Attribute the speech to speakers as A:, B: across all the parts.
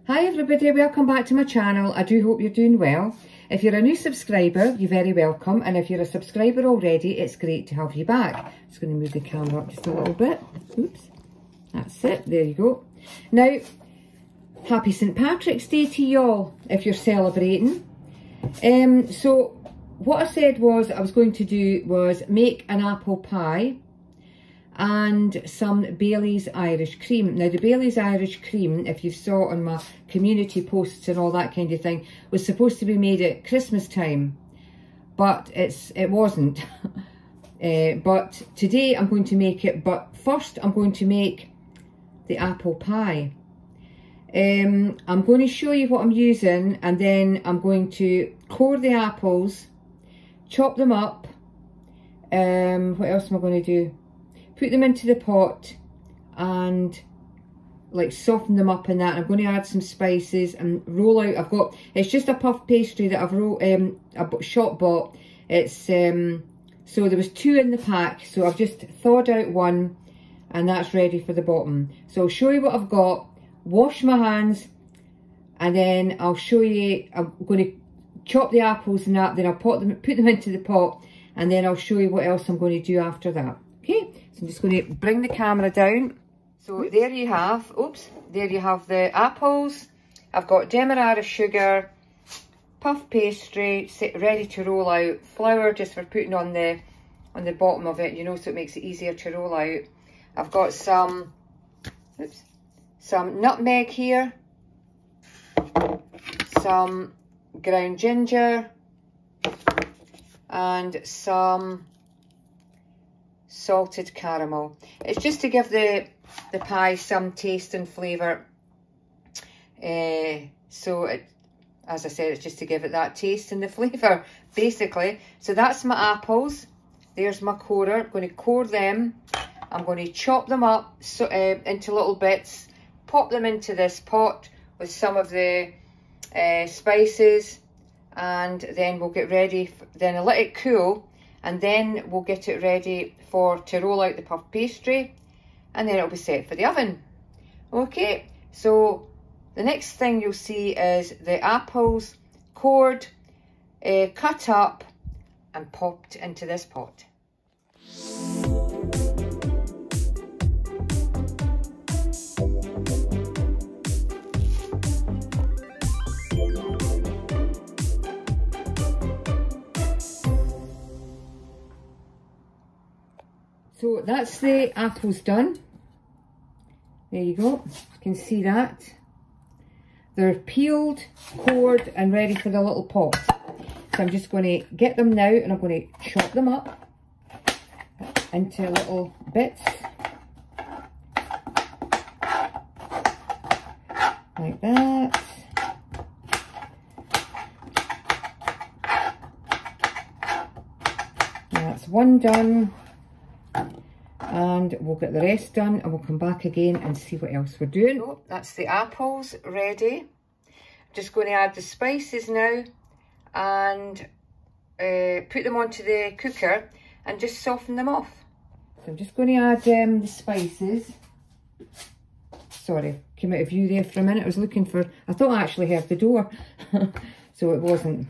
A: Hi everybody, welcome back to my channel. I do hope you're doing well. If you're a new subscriber, you're very welcome, and if you're a subscriber already, it's great to have you back. Just going to move the camera up just a little bit. Oops, that's it, there you go. Now, happy St. Patrick's Day to y'all if you're celebrating. So what I said was I was going to do was make an apple pie and some Bailey's Irish cream. Now the Bailey's Irish cream, if you saw on my community posts and all that kind of thing, was supposed to be made at Christmas time, but it wasn't. But today I'm going to make it, but first I'm going to make the apple pie. I'm going to show you what I'm using, and then I'm going to core the apples, chop them up. What else am I going to do? Put them into the pot and like soften them up and that. I'm going to add some spices and roll out. It's just a puff pastry that I've shop bought. It's so there was 2 in the pack, so I've just thawed out one and that's ready for the bottom. So I'll show you what I've got, wash my hands, and then I'll show you. I'm going to chop the apples and that, then I'll put them into the pot, and then I'll show you what else I'm going to do after that. Okay, so I'm just going to bring the camera down. So there you have, there you have the apples. I've got demerara sugar, puff pastry ready to roll out, flour just for putting on the bottom of it, you know, so it makes it easier to roll out. I've got some nutmeg here, some ground ginger, and some salted caramel. It's just to give the pie some taste and flavour. As I said, it's just to give it that taste and the flavour, basically. So that's my apples. There's my corer. I'm going to core them. I'm going to chop them up into little bits, pop them into this pot with some of the spices, and then we'll get ready. Then I'll let it cool, and then we'll get it ready to roll out the puff pastry, and then it'll be set for the oven. Okay, so the next thing you'll see is the apples cored, cut up and popped into this pot. So that's the apples done. There you go, you can see that. They're peeled, cored and ready for the little pot. So I'm just going to get them now, and I'm going to chop them up into little bits. Like that. And that's one done. And we'll get the rest done, and we'll come back again and see what else we're doing. So that's the apples ready. I'm just going to add the spices now and put them onto the cooker and just soften them off. So I'm just going to add the spices. Sorry, came out of view there for a minute. I thought I actually heard the door. So it wasn't.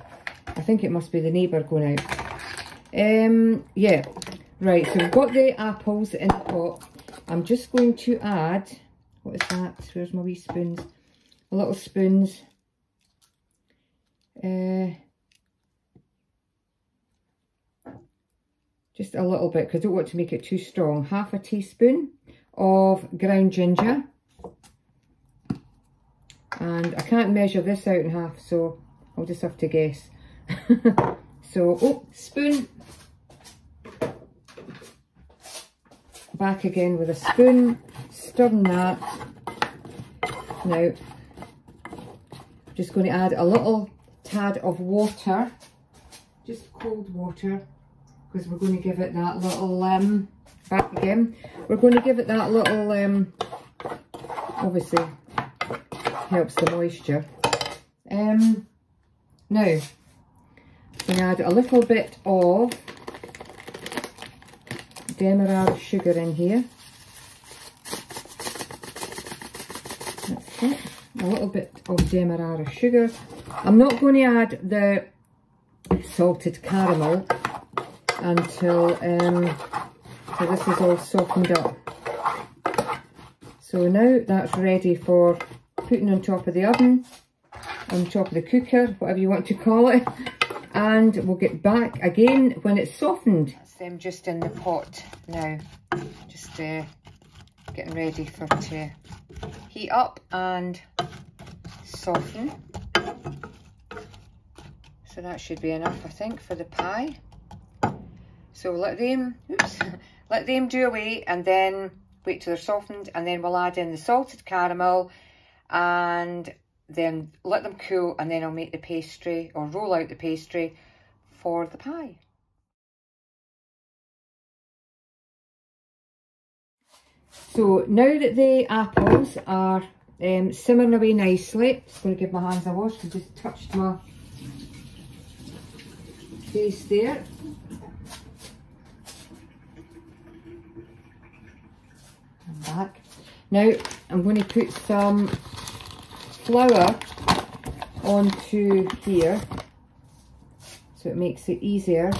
A: I think it must be the neighbour going out. Yeah. Right, so we've got the apples in the pot. I'm just going to add, what is that? Where's my wee spoons? My little spoons. Just a little bit, because I don't want to make it too strong. Half a teaspoon of ground ginger. And I can't measure this out in half, so I'll just have to guess. So, spoon. Back again with a spoon, stirring that. Now, just going to add a little tad of water, just cold water, because we're going to give it that little, back again, we're going to give it that little, obviously, helps the moisture. Now, I'm going to add a little bit of demerara sugar in here. That's it. a little bit of demerara sugar. I'm not going to add the salted caramel until this is all softened up. So now that's ready for putting on top of the oven, on top of the cooker, whatever you want to call it. And we'll get back again when it's softened. That's them just in the pot now, just getting ready for it to heat up and soften. So that should be enough, I think, for the pie. So let them, let them do away and then wait till they're softened, and then we'll add in the salted caramel and then let them cool, and then I'll make the pastry or roll out the pastry for the pie. So now that the apples are simmering away nicely, just going to give my hands a wash. I just touched my face there. And back. Now I'm going to put some flour onto here so it makes it easier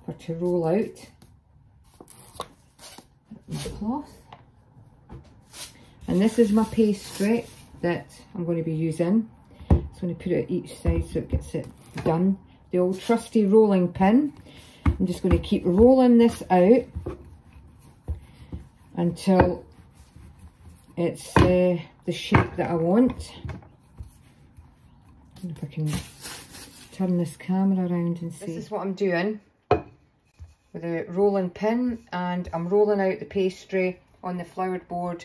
A: for to roll out. Cloth. And this is my pastry that I'm going to be using. Just going to put it at each side so it gets it done. The old trusty rolling pin. I'm just going to keep rolling this out until it's the shape that I want. And if I can turn this camera around and see. This is what I'm doing with a rolling pin, and I'm rolling out the pastry on the floured board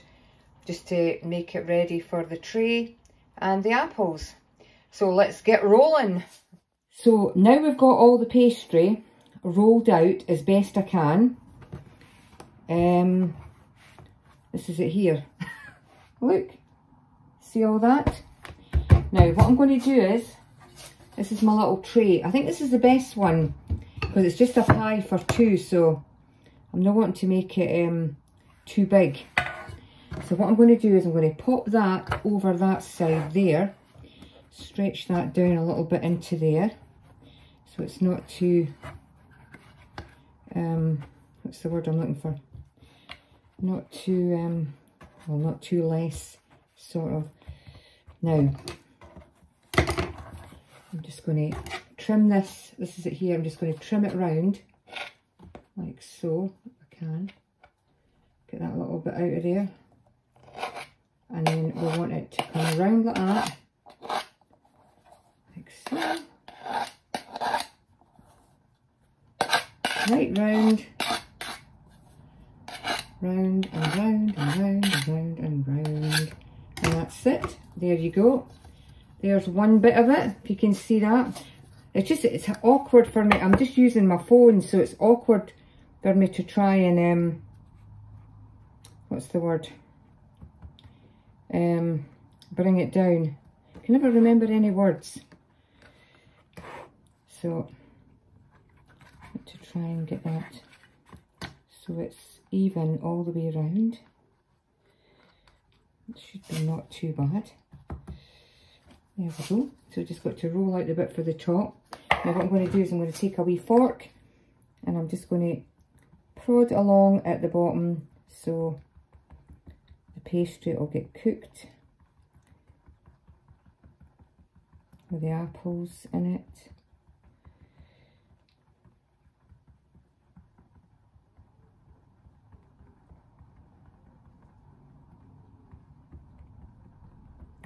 A: just to make it ready for the tray and the apples. So let's get rolling. So now we've got all the pastry rolled out as best I can. This is it here. Look, see all that? Now what I'm going to do is, this is my little tray. I think this is the best one because it's just a pie for two, so I'm not wanting to make it too big. So what I'm going to do is I'm going to pop that over that side there, stretch that down a little bit into there so it's not too, what's the word I'm looking for? Not too, well, not too less, sort of. Now, I'm just going to trim this. This is it here. I'm just going to trim it round, like so, if I can. Get that little bit out of there. And then we want it to come around like that. Like so. Right round. Round and round and round and round and round. And that's it. There you go. There's one bit of it, if you can see that. It's awkward for me. I'm just using my phone, so it's awkward for me to try and, what's the word? Bring it down. I can never remember any words. So, I have to try and get that so it's even all the way around. It should be not too bad. There we go. So just got to roll out the bit for the top. Now what I'm going to do is I'm going to take a wee fork and I'm just going to prod along at the bottom so the pastry will get cooked with the apples in it.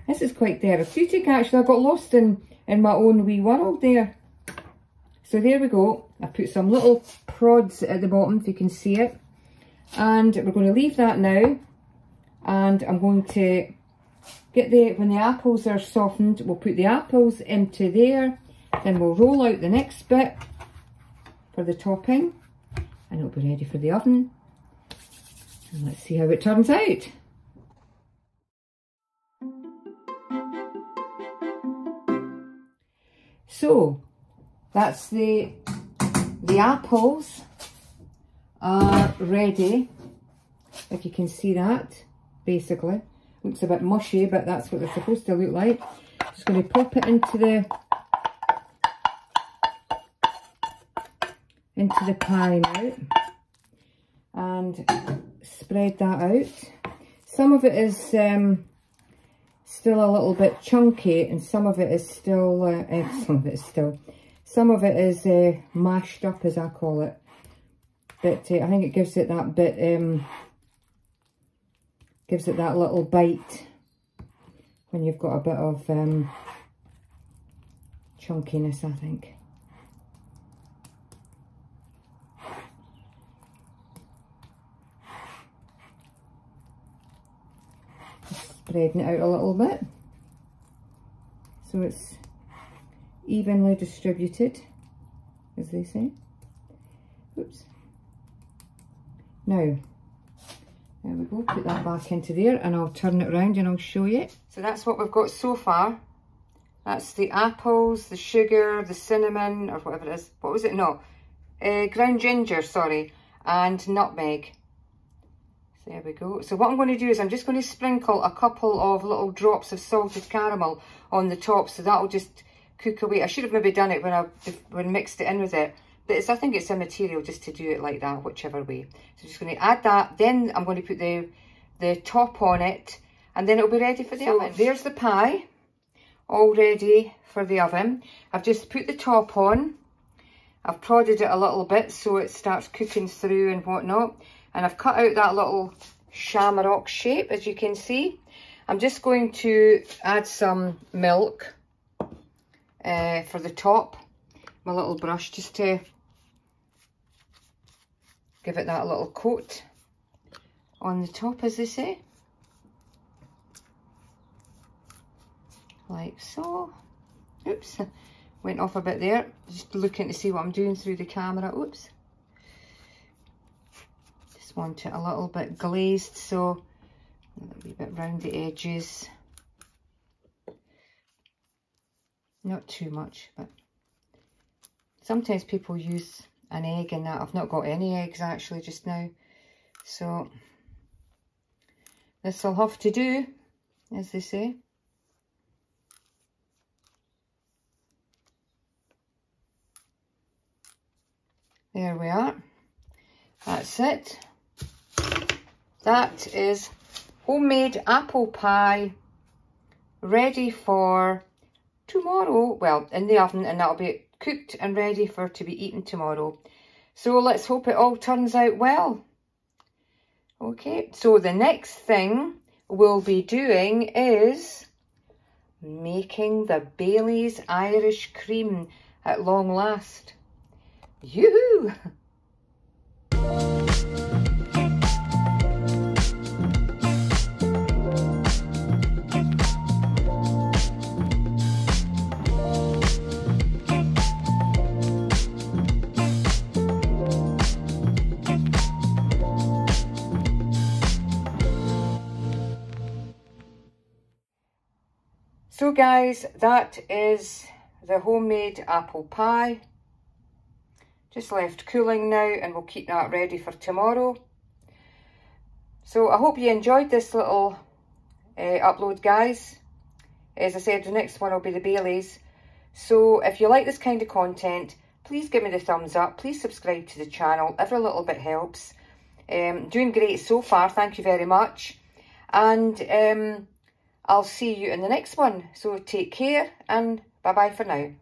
A: This is quite therapeutic actually. I got lost in my own wee world there. So there we go. I put some little prods at the bottom if you can see it. And we're going to leave that now. And I'm going to get when the apples are softened, we'll put the apples into there. Then we'll roll out the next bit for the topping. And it'll be ready for the oven. And let's see how it turns out. So that's the apples are ready, if you can see that. basically. Looks a bit mushy, but that's what they're supposed to look like. Just going to pop it into the pie now and spread that out. Some of it is still a little bit chunky, and some of it is still mashed up, as I call it. But I think it gives it that bit, gives it that little bite when you've got a bit of chunkiness, I think. Spreading it out a little bit so it's evenly distributed, as they say. Oops. Now, there we go, put that back into there and I'll turn it around and I'll show you. So that's what we've got so far. That's the apples, the sugar, the cinnamon, or whatever it is. What was it? No, ground ginger, sorry, and nutmeg. So there we go. So what I'm going to do is I'm just going to sprinkle a couple of little drops of salted caramel on the top, so that'll just cook away. I should have maybe done it when I mixed it in with it, but I think it's immaterial just to do it like that, whichever way. So I'm just going to add that, then I'm going to put the top on it, and then it'll be ready for the oven. There's the pie, all ready for the oven. I've just put the top on. I've prodded it a little bit so it starts cooking through and whatnot. And I've cut out that little shamrock shape, as you can see. I'm just going to add some milk for the top, my little brush, just to give it that little coat on the top, as they say. Like so. Oops, went off a bit there. Just looking to see what I'm doing through the camera. Oops. Just want it a little bit glazed, so a wee bit round the edges. Not too much, but sometimes people use an egg in that. I've not got any eggs actually just now, so this will have to do, as they say. There we are. That's it. That is homemade apple pie ready for tomorrow. Well, in the oven, and that'll be cooked and ready for to be eaten tomorrow. So let's hope it all turns out well. Okay, so the next thing we'll be doing is making the Bailey's Irish cream at long last. Yoo-hoo! So guys, that is the homemade apple pie. Just left cooling now, and we'll keep that ready for tomorrow. So I hope you enjoyed this little upload, guys. As I said, the next one will be the Bailey's. So if you like this kind of content, please give me the thumbs up. Please subscribe to the channel. Every little bit helps. Doing great so far. Thank you very much. And I'll see you in the next one. So take care and bye-bye for now.